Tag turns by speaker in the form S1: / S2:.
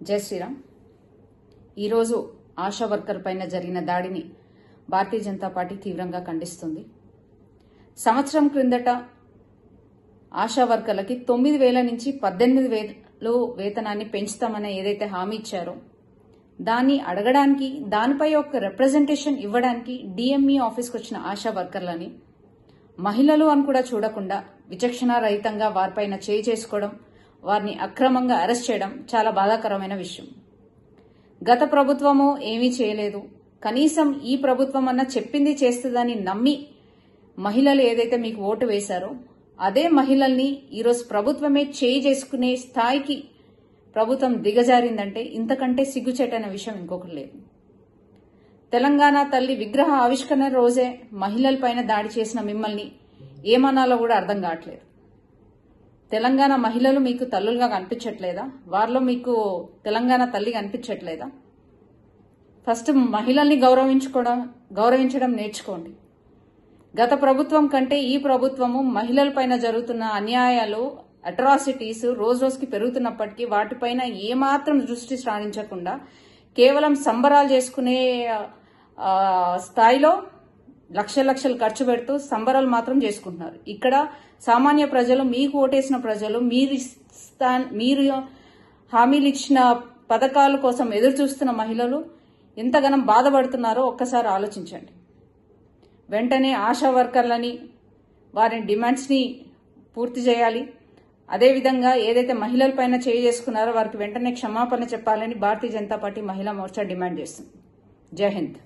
S1: జై శ్రీరామ్. ఈరోజు ఆశా వర్కర్ పైన జరిగిన దాడిని భారతీయ జనతా పార్టీ తీవ్రంగా ఖండిస్తుంది. సంవత్సరం క్రిందట ఆశా వర్కర్లకి 9,000 నుంచి 18,000 వేతనాన్ని పెంచుతామని ఏదైతే హామీ ఇచ్చారో దాన్ని అడగడానికి, దానిపై ఒక రిప్రజెంటేషన్ ఇవ్వడానికి డిఎంఈ ఆఫీస్కి వచ్చిన ఆశా వర్కర్లని మహిళలు అని కూడా చూడకుండా విచక్షణారహితంగా వారిపైన చేయి చేసుకోవడం, వారిని అక్రమంగా అరెస్ట్ చేయడం చాలా బాధాకరమైన విషయం. గత ప్రభుత్వము ఏమీ చేయలేదు, కనీసం ఈ ప్రభుత్వం అన్న చెప్పింది చేస్తుందని నమ్మి మహిళలు ఏదైతే మీకు ఓటు వేశారో అదే మహిళల్ని ఈరోజు ప్రభుత్వమే చేయి చేసుకునే స్థాయికి ప్రభుత్వం దిగజారిందంటే ఇంతకంటే సిగ్గుచేటైన విషయం ఇంకొకటి లేదు. తెలంగాణ తల్లి విగ్రహ ఆవిష్కరణ రోజే మహిళలపైన దాడి చేసిన మిమ్మల్ని ఏమనాలో కూడా అర్థం కావట్లేదు. తెలంగాణ మహిళలు మీకు తల్లులుగా కనిపించట్లేదా? వారిలో మీకు తెలంగాణ తల్లి కనిపించట్లేదా? ఫస్ట్ మహిళల్ని గౌరవించడం నేర్చుకోండి. గత ప్రభుత్వం కంటే ఈ ప్రభుత్వము మహిళలపైన జరుగుతున్న అన్యాయాలు, అట్రాసిటీస్ రోజు రోజుకి పెరుగుతున్నప్పటికీ వాటిపైన ఏమాత్రం దృష్టి సారించకుండా కేవలం సంబరాలు చేసుకునే స్థాయిలో లక్షలు ఖర్చు పెడుతూ సంబరాలు మాత్రం చేసుకుంటున్నారు. ఇక్కడ సామాన్య ప్రజలు, మీకు ఓటేసిన ప్రజలు, మీరు హామీలు ఇచ్చిన పథకాల కోసం ఎదురు చూస్తున్న మహిళలు ఎంతగానో బాధపడుతున్నారో ఒక్కసారి ఆలోచించండి. వెంటనే ఆశా వర్కర్లని వారి డిమాండ్స్ ని పూర్తి చేయాలి. అదేవిధంగా ఏదైతే మహిళలపైన చేయి చేసుకున్నారో వారికి వెంటనే క్షమాపణ చెప్పాలని భారతీయ జనతా పార్టీ మహిళా మోర్చా డిమాండ్ చేస్తుంది. జై హింద్.